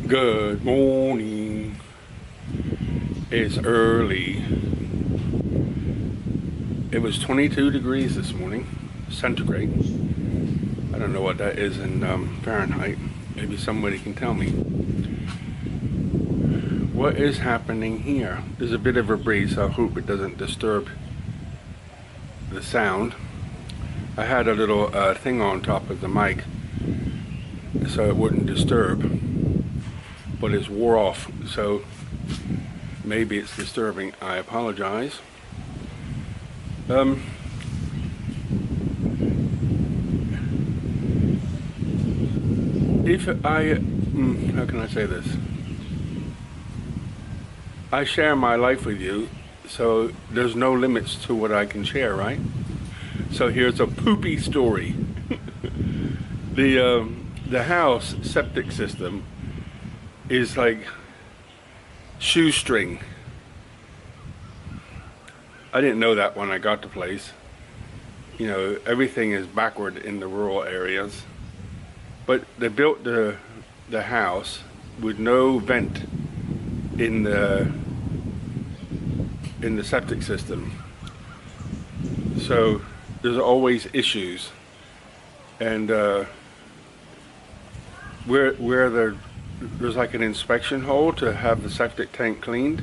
Good morning. It's early. It was 22 degrees this morning, centigrade. I don't know what that is in Fahrenheit. Maybe somebody can tell me. What is happening here? There's a bit of a breeze, so I hope it doesn't disturb the sound. I had a little thing on top of the mic so it wouldn't disturb, but it's wore off, so maybe it's disturbing. I apologize. If I, how can I say this? I share my life with you, so there's no limits to what I can share, right? So here's a poopy story. The house septic system is like shoestring. I didn't know that when I got the place. You know, everything is backward in the rural areas. But they built the house with no vent in the septic system. So there's always issues. And where there's like an inspection hole to have the septic tank cleaned,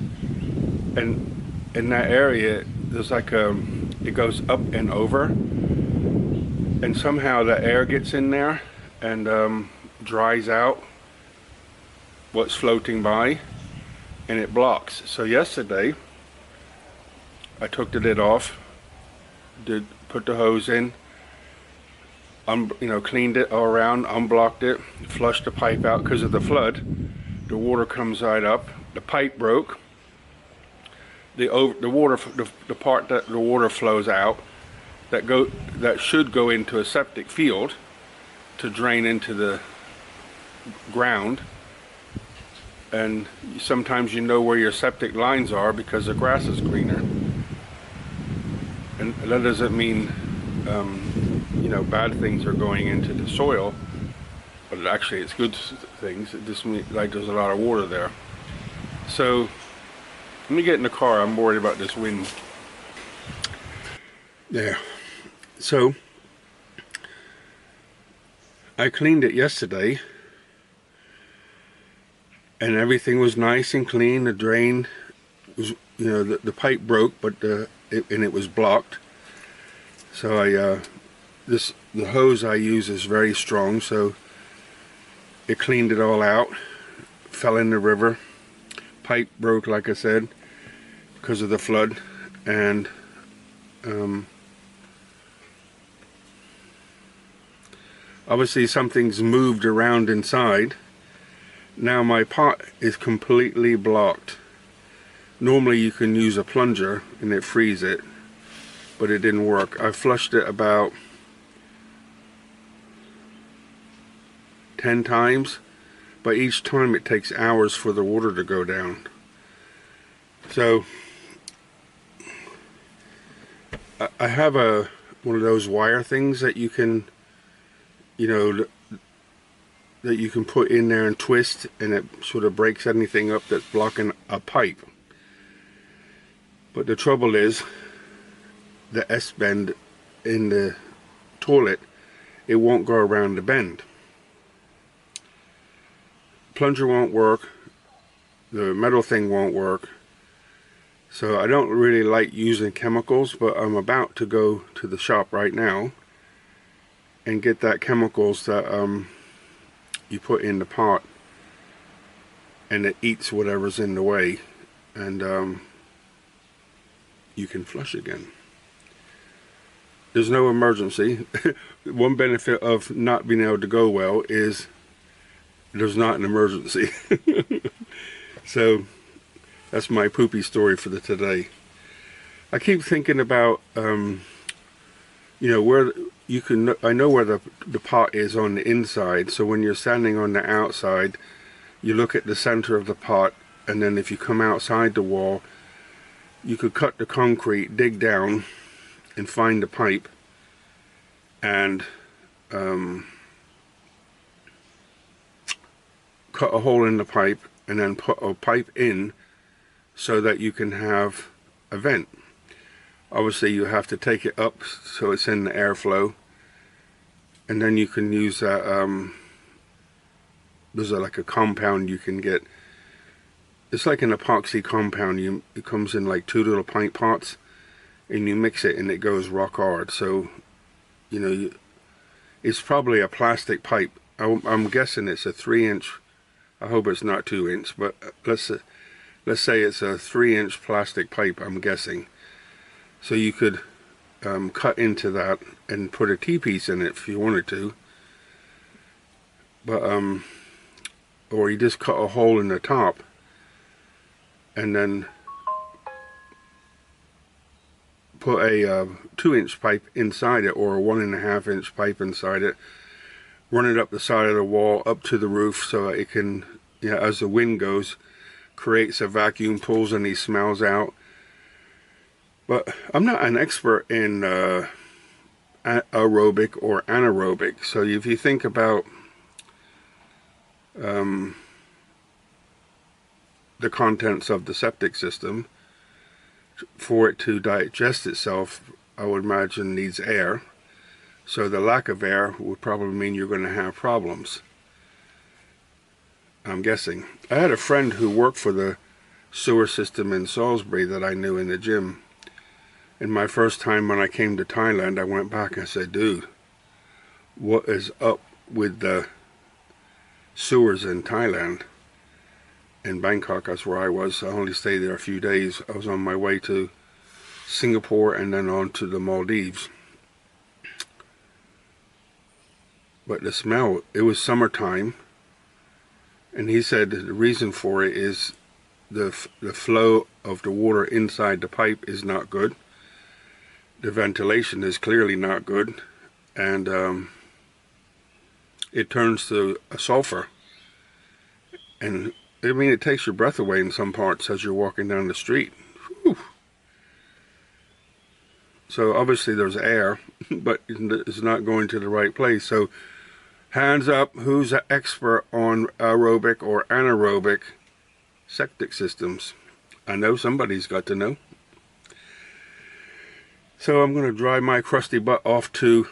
and in that area there's like it goes up and over, and somehow the air gets in there and dries out what's floating by, and it blocks. So yesterday I took the lid off, put the hose in, cleaned it all around, unblocked it, flushed the pipe out because of the flood. The water comes right up. The pipe broke. The part that the water flows out that should go into a septic field to drain into the ground. And sometimes you know where your septic lines are because the grass is greener. And that doesn't mean bad things are going into the soil, but actually it's good things. It just means like there's a lot of water there. So let me get in the car. I'm worried about this wind. There. So I cleaned it yesterday, and everything was nice and clean. The drain was, the pipe broke, but it was blocked. So the hose I use is very strong, so it cleaned it all out. Fell in the river. Pipe broke, like I said, because of the flood, and obviously something's moved around inside. Now my pot is completely blocked. Normally you can use a plunger and it frees it, but it didn't work. I flushed it about 10 times, but each time it takes hours for the water to go down. So I have one of those wire things that you can that you can put in there and twist, and it sort of breaks anything up that's blocking a pipe. But the trouble is the S-bend in the toilet, it won't go around the bend. Plunger won't work, the metal thing won't work. So I don't really like using chemicals, but I'm about to go to the shop right now and get that chemicals that you put in the pot, and it eats whatever's in the way, and you can flush again. There's no emergency. One benefit of not being able to go well is there's not an emergency. So that's my poopy story for today. I keep thinking about where you can. I know where the pot is on the inside, so when you're standing on the outside, you look at the center of the pot, and then if you come outside the wall, you could cut the concrete, dig down, and find the pipe, and cut a hole in the pipe and then put a pipe in so that you can have a vent. Obviously you have to take it up so it's in the airflow, and then you can use that, there's like a compound you can get. It's like an epoxy compound. It comes in like 2 little pint pots, and you mix it and it goes rock hard. So, you know, it's probably a plastic pipe. I'm guessing it's a 3-inch. I hope it's not 2-inch, but let's say it's a 3-inch plastic pipe, I'm guessing. So you could cut into that and put a T-piece in it if you wanted to. But or you just cut a hole in the top and then put a 2-inch pipe inside it, or a 1.5-inch pipe inside it. Run it up the side of the wall up to the roof so it can, you know, as the wind goes, creates a vacuum, pulls any smells out. But I'm not an expert in aerobic or anaerobic. So if you think about the contents of the septic system, for it to digest itself, I would imagine needs air. So the lack of air would probably mean you're going to have problems, I'm guessing. I had a friend who worked for the sewer system in Salisbury that I knew in the gym. And my first time when I came to Thailand, I went back and said, dude, what is up with the sewers in Thailand? In Bangkok, that's where I was. I only stayed there a few days. I was on my way to Singapore and then on to the Maldives. But the smell, it was summertime, and he said the reason for it is the flow of the water inside the pipe is not good. The ventilation is clearly not good, and it turns to a sulfur. And I mean, it takes your breath away in some parts as you're walking down the street. Whew. So obviously there's air, but it's not going to the right place. So hands up, who's an expert on aerobic or anaerobic septic systems? I know somebody's got to know. So I'm going to drive my crusty butt off to,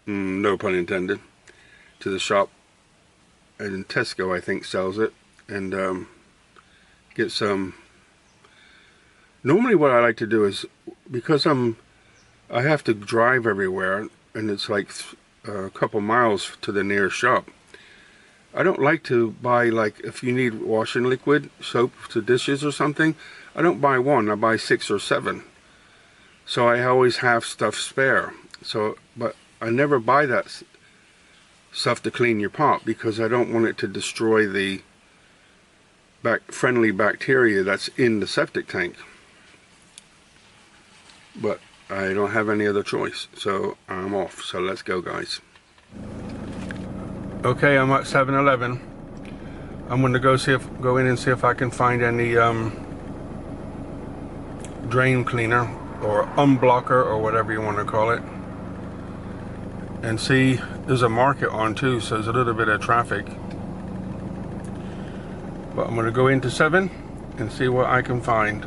no pun intended, to the shop. And Tesco, I think, sells it, and get some. Normally what I like to do is, because I have to drive everywhere, and it's like a couple miles to the nearest shop. I don't like to buy, like, if you need washing liquid, soap to dishes or something, I don't buy one, I buy 6 or 7. So I always have stuff spare. So, but I never buy that stuff to clean your pot because I don't want it to destroy the friendly bacteria that's in the septic tank. But I don't have any other choice, so I'm off. So let's go, guys. Okay, I'm at 7-Eleven. I'm going to go in and see if I can find any drain cleaner or unblocker or whatever you want to call it. And see, there's a market on too, so there's a little bit of traffic. But I'm going to go into 7 and see what I can find.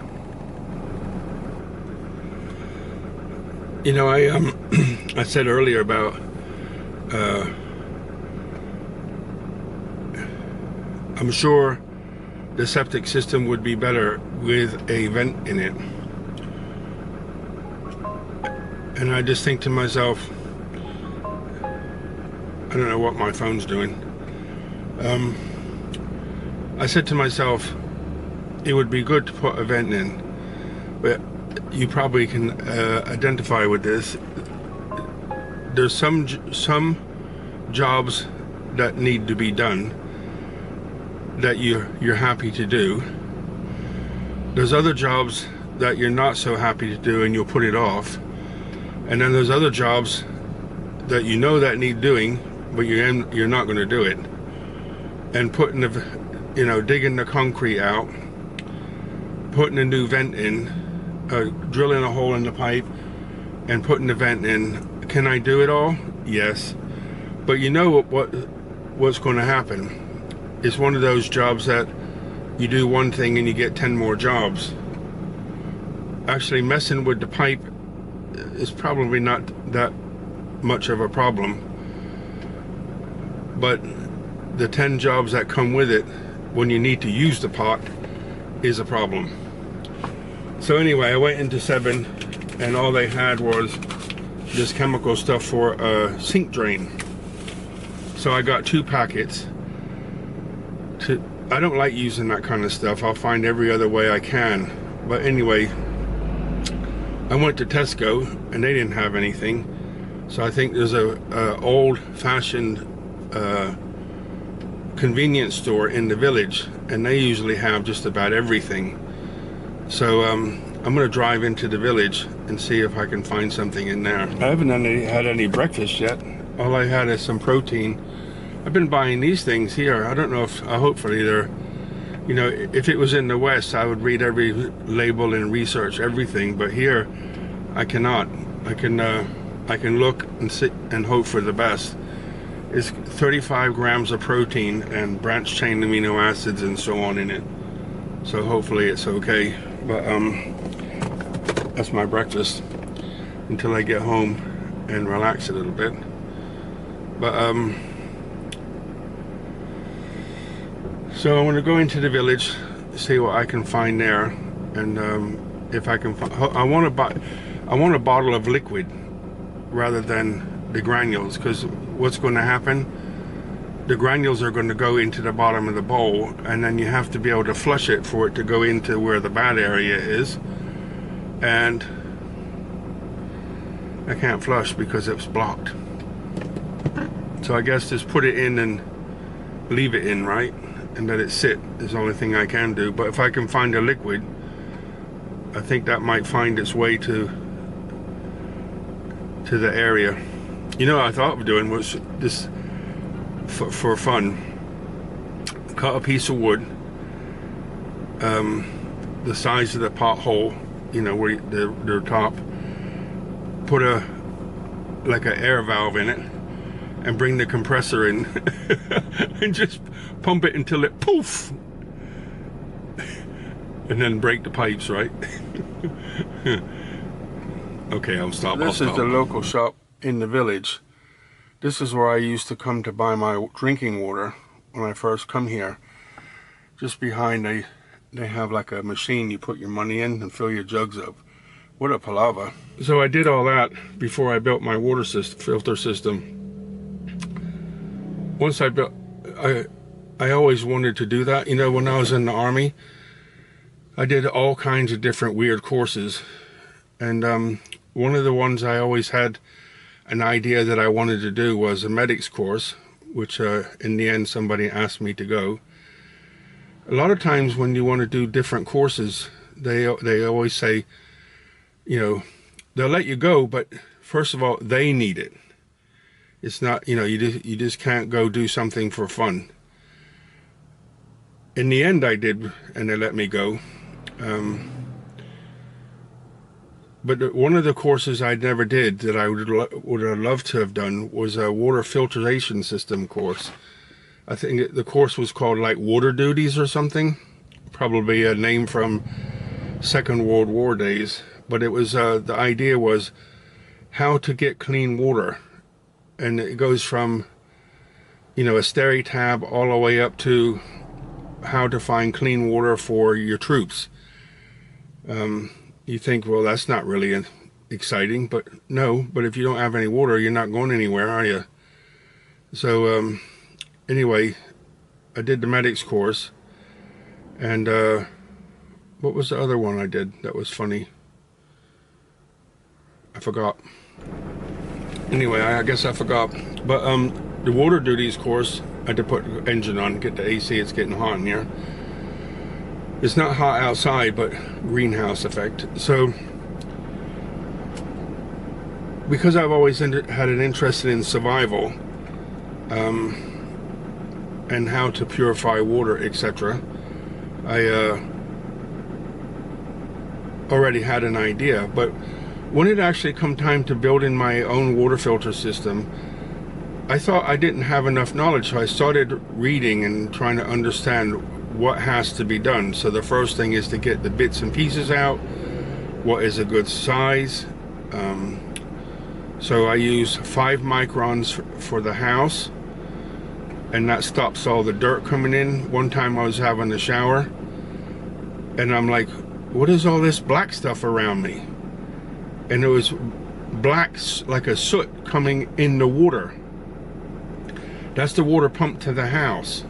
You know, I said earlier about I'm sure the septic system would be better with a vent in it. And I just think to myself, I don't know what my phone's doing. I said to myself, it would be good to put a vent in, but you probably can identify with this. There's some jobs that need to be done that you're happy to do. There's other jobs that you're not so happy to do and you'll put it off. And then there's other jobs that you know that need doing, but you're not going to do it. And putting the, you know, digging the concrete out, putting a new vent in, drilling a hole in the pipe, and putting the vent in. Can I do it all? Yes. But you know what's going to happen. it's one of those jobs that you do one thing and you get 10 more jobs. Actually, messing with the pipe is probably not that much of a problem, but the 10 jobs that come with it when you need to use the pot is a problem. So anyway, I went into 7 and all they had was this chemical stuff for a sink drain. So I got 2 packets. I don't like using that kind of stuff. I'll find every other way I can. But anyway, I went to Tesco and they didn't have anything. So I think there's a old-fashioned convenience store in the village, and they usually have just about everything. So I'm gonna drive into the village and see if I can find something in there. I haven't had any breakfast yet. All I had is some protein. I've been buying these things here. I don't know if, hopefully they're, you know, if it was in the West, I would read every label and research everything, but here I cannot. I can look and sit and hope for the best. It's 35 grams of protein and branched chain amino acids and so on in it. So hopefully it's okay. But that's my breakfast until I get home and relax a little bit. But so I'm going to go into the village, see what I can find there, and if I can find, I want a bottle of liquid rather than the granules, because what's going to happen, the granules are going to go into the bottom of the bowl, and then you have to be able to flush it for it to go into where the bad area is, and I can't flush because it's blocked. So I guess just put it in and leave it in, right, and let it sit is the only thing I can do. But if I can find a liquid, I think that might find its way to the area. You know what I thought of doing was this for fun. Cut a piece of wood, the size of the pothole, you know, where the top. Put like an air valve in it, and bring the compressor in, and just pump it until it poof, and then break the pipes, right? Okay, I'll stop. This is the local shop in the village. This is where I used to come to buy my drinking water when I first come here. Just behind, they have like a machine you put your money in and fill your jugs up. What a palaver. So I did all that before I built my water system, filter system. Once I built, I always wanted to do that. You know, when I was in the Army, I did all kinds of different weird courses. And one of the ones I always had an idea that I wanted to do was a medics course, which in the end somebody asked me to go. A lot of times when you want to do different courses, they always say, you know, they'll let you go, but first of all, they need it. It's not, you know, you just can't go do something for fun. In the end, I did, and they let me go. But one of the courses I never did that I would have loved to have done was a water filtration system course. I think the course was called like Water Duties or something. Probably a name from Second World War days. But it was, the idea was how to get clean water. And it goes from, you know, a steri tab all the way up to how to find clean water for your troops. You think, well, that's not really exciting, but no. But if you don't have any water, you're not going anywhere, are you? So anyway, I did the medics course, and what was the other one I did that was funny? I forgot. Anyway, I guess I forgot. But the water duties course, I had to put the engine on, get the AC. It's getting hot in here. It's not hot outside, but greenhouse effect. So, because I've always had an interest in survival, and how to purify water, etc., I already had an idea. But when it actually come time to building my own water filter system, I thought I didn't have enough knowledge, so I started reading and trying to understand what has to be done. So the first thing is to get the bits and pieces out. What is a good size? So I use 5 microns for the house, and that stops all the dirt coming in. One time I was having a shower, and I'm like, what is all this black stuff around me? And it was black like a soot coming in the water. That's the water pumped to the house,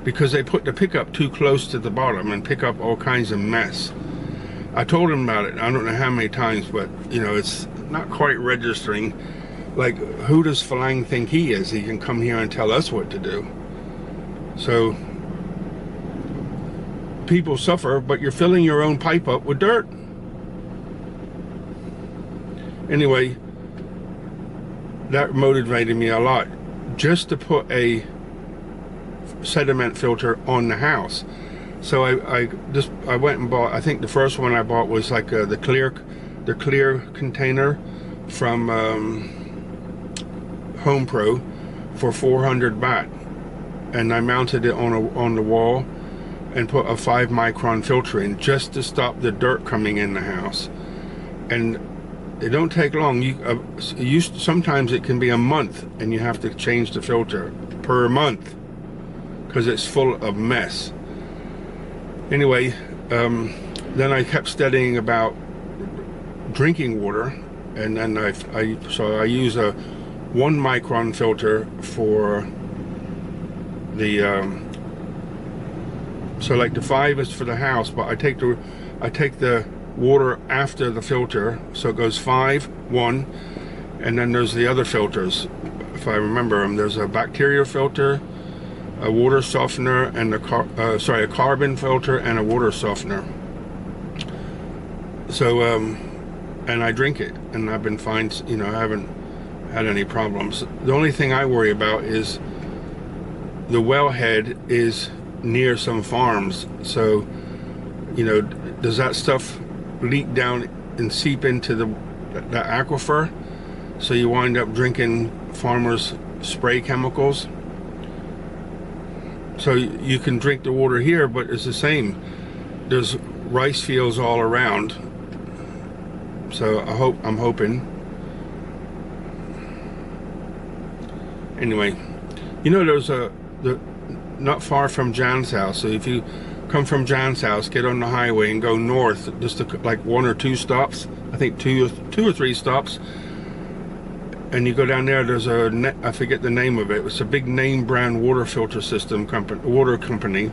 because they put the pickup too close to the bottom and pick up all kinds of mess. I told him about it, I don't know how many times, but you know, it's not quite registering. Like, who does Falang think he is? He can come here and tell us what to do. So people suffer, but you're filling your own pipe up with dirt. Anyway, that motivated me a lot, just to put a sediment filter on the house. So I went and bought, I think the first one I bought was like the clear container from Home Pro for 400 baht, and I mounted it on the wall and put a 5 micron filter in, just to stop the dirt coming in the house. And it don't take long. Sometimes it can be a month, and you have to change the filter per month because it's full of mess. Anyway, then I kept studying about drinking water, and then I use a 1 micron filter for the so like the 5 is for the house, but I take the water after the filter, so it goes 5, 1, and then there's the other filters, if I remember them. There's a bacteria filter, a water softener, and a carbon filter and a water softener. So and I drink it, and I've been fine. You know, I haven't had any problems. The only thing I worry about is the wellhead is near some farms, so you know, does that stuff leak down and seep into the aquifer, so you wind up drinking farmers' spray chemicals? So you can drink the water here, but it's the same. There's rice fields all around. So I'm hoping. Anyway, you know, there's not far from Jan's house. So if you come from Jan's house, get on the highway and go north, just like 1 or 2 stops. I think two or three stops. And you go down there, there's I forget the name of it. It's a big name brand water filter system water company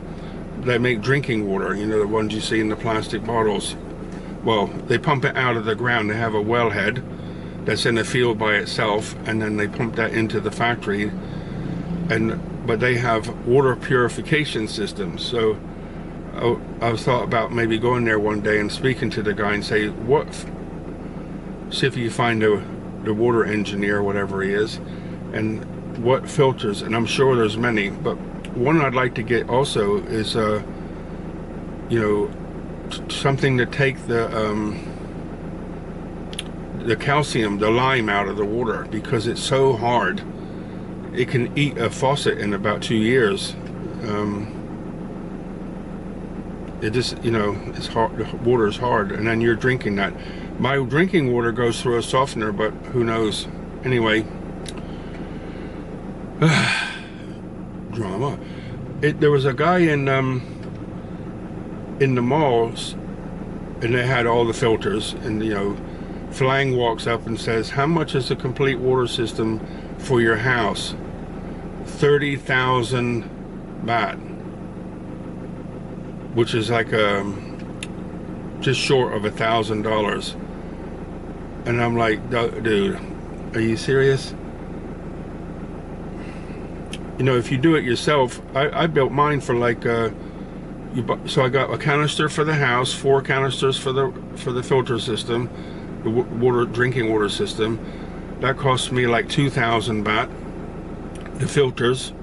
that make drinking water. You know, the ones you see in the plastic bottles. Well, they pump it out of the ground. They have a wellhead that's in a field by itself, and then they pump that into the factory. But they have water purification systems. So I thought about maybe going there one day and speaking to the guy and say, see if you find the water engineer, whatever he is, and what filters. And I'm sure there's many, but one I'd like to get also is you know, something to take the calcium, the lime out of the water, because it's so hard. It can eat a faucet in about 2 years. It just, you know, it's hard. The water is hard, and then you're drinking that. My drinking water goes through a softener, but who knows? Anyway, drama. There was a guy in the malls, and they had all the filters, and you know, Falang walks up and says, "How much is a complete water system for your house?" 30,000 baht, which is like just short of $1,000. And I'm like, dude, are you serious? You know, if you do it yourself, I built mine for like so I got a canister for the house, 4 canisters for the filter system, the drinking water system. That cost me like 2,000 baht. The filters,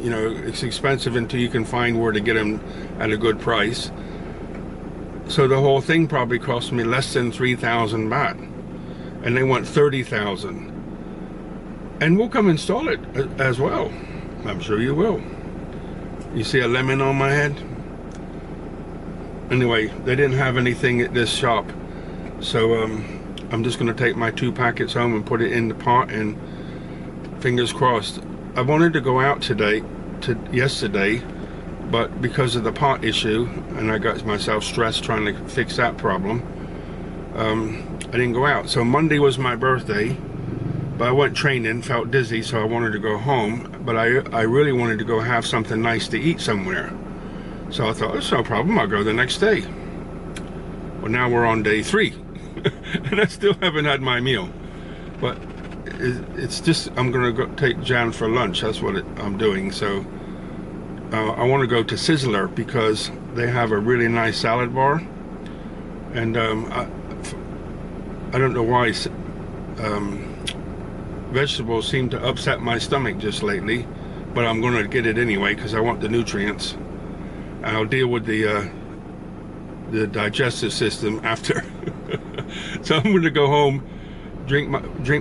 you know, it's expensive until you can find where to get them at a good price. So the whole thing probably cost me less than 3,000 baht, and they want 30,000. And we'll come install it as well. I'm sure you will. You see a lemon on my head? Anyway, they didn't have anything at this shop, so I'm just going to take my 2 packets home and put it in the pot, and fingers crossed. I wanted to go out yesterday, but because of the pot issue, and I got myself stressed trying to fix that problem, I didn't go out. So Monday was my birthday, but I went training, felt dizzy, so I wanted to go home, but I really wanted to go have something nice to eat somewhere. So I thought, it's no problem, I'll go the next day. Well, now we're on day 3, and I still haven't had my meal. But it's just, I'm gonna go take Jan for lunch, that's what I'm doing. So I want to go to Sizzler because they have a really nice salad bar. And I don't know why vegetables seem to upset my stomach just lately, but I'm going to get it anyway because I want the nutrients. I'll deal with the digestive system after. So I'm going to go home, drink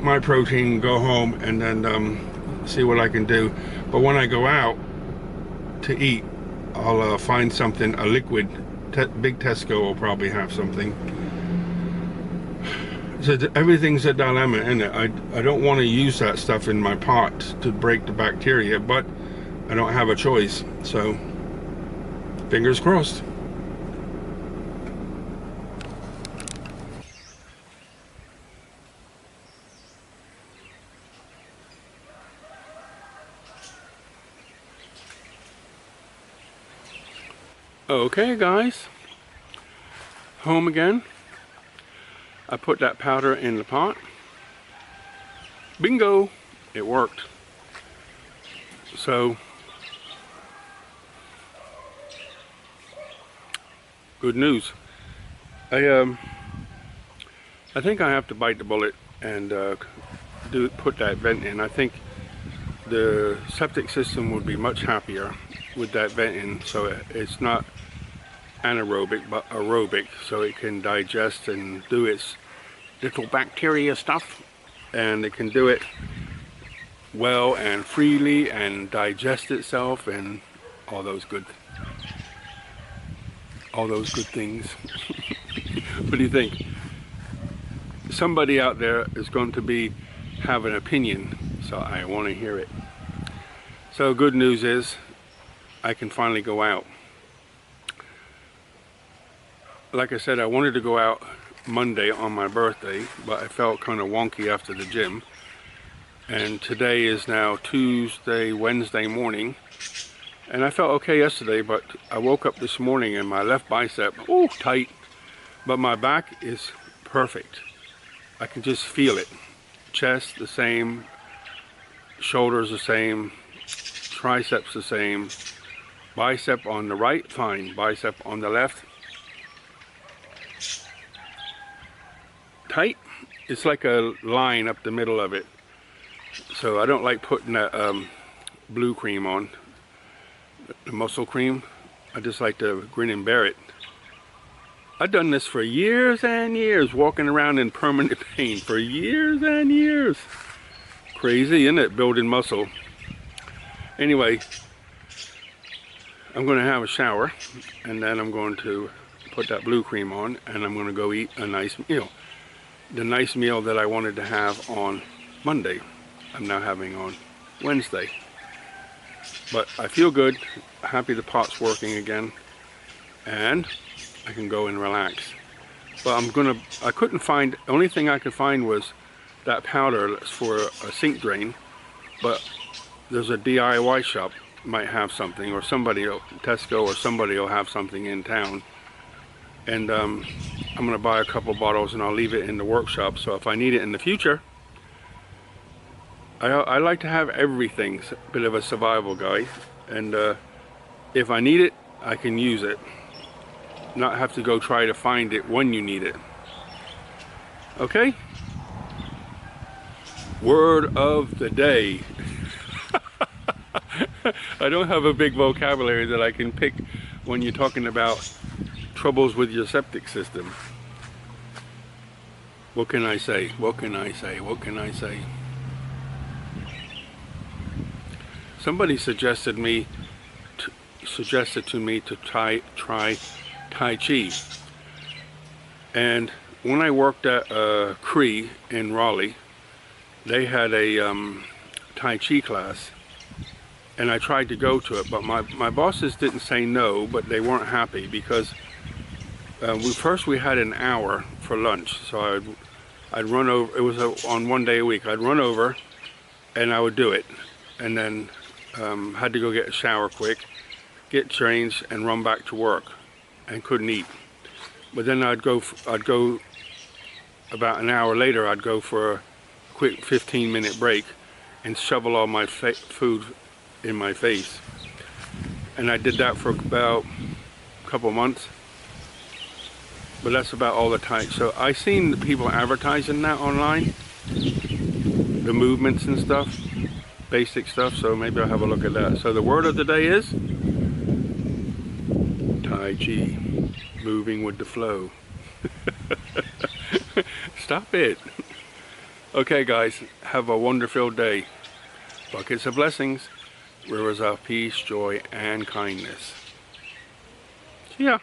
my protein, go home, and then see what I can do. But when I go out to eat, I'll find something, a liquid. Big Tesco will probably have something. So everything's a dilemma, isn't it? I don't want to use that stuff in my pot to break the bacteria, but I don't have a choice. So fingers crossed. Okay guys, home again. I put that powder in the pot. Bingo, it worked. So good news. I think I have to bite the bullet and put that vent in. I think the septic system would be much happier with that vent in, so it's not anaerobic but aerobic, so it can digest and do its little bacteria stuff, and it can do it well and freely and digest itself and all those good things. What do you think? Somebody out there is going to have an opinion, so I want to hear it. So good news is I can finally go out. Like I said, I wanted to go out Monday on my birthday, but I felt kind of wonky after the gym. And today is now Tuesday, Wednesday morning. And I felt okay yesterday, but I woke up this morning and my left bicep, oh, tight. But my back is perfect. I can just feel it. Chest the same, shoulders the same, triceps the same. Bicep on the right, fine. Bicep on the left, tight. It's like a line up the middle of it. So I don't like putting that blue cream on, the muscle cream. I just like to grin and bear it. I've done this for years and years, walking around in permanent pain for years and years. Crazy, isn't it? Building muscle. Anyway, I'm going to have a shower, and then I'm going to put that blue cream on, and I'm going to go eat a nice meal. The nice meal that I wanted to have on Monday, I'm now having on Wednesday. But I feel good, happy the pot's working again, and I can go and relax. But I couldn't find, the only thing I could find was that powder that's for a sink drain, but there's a DIY shop might have something, or Tesco or somebody will have something in town. And I'm going to buy a couple bottles and I'll leave it in the workshop, so if I need it in the future. I like to have everything. It's a bit of a survival guy, and if I need it, I can use it, not have to go try to find it when you need it. Okay, word of the day. I don't have a big vocabulary that I can pick when you're talking about troubles with your septic system. What can I say? What can I say? What can I say? somebody suggested to me to try Tai Chi. And when I worked at Cree in Raleigh, they had a Tai Chi class, and I tried to go to it, but my bosses didn't say no, but they weren't happy because we had an hour for lunch. So I'd run over. It was on 1 day a week. I'd run over, and I would do it, and then had to go get a shower quick, get changed, and run back to work, and couldn't eat. But then I'd go about an hour later. I'd go for a quick 15-minute break and shovel all my food in my face, and I did that for about a couple months. But that's about all the time. So I seen the people advertising that online, the movements and stuff, basic stuff. So maybe I'll have a look at that. So the word of the day is Tai Chi, moving with the flow. Stop it. Okay, guys, have a wonderful day. Buckets of blessings, rivers of peace, joy, and kindness. See ya.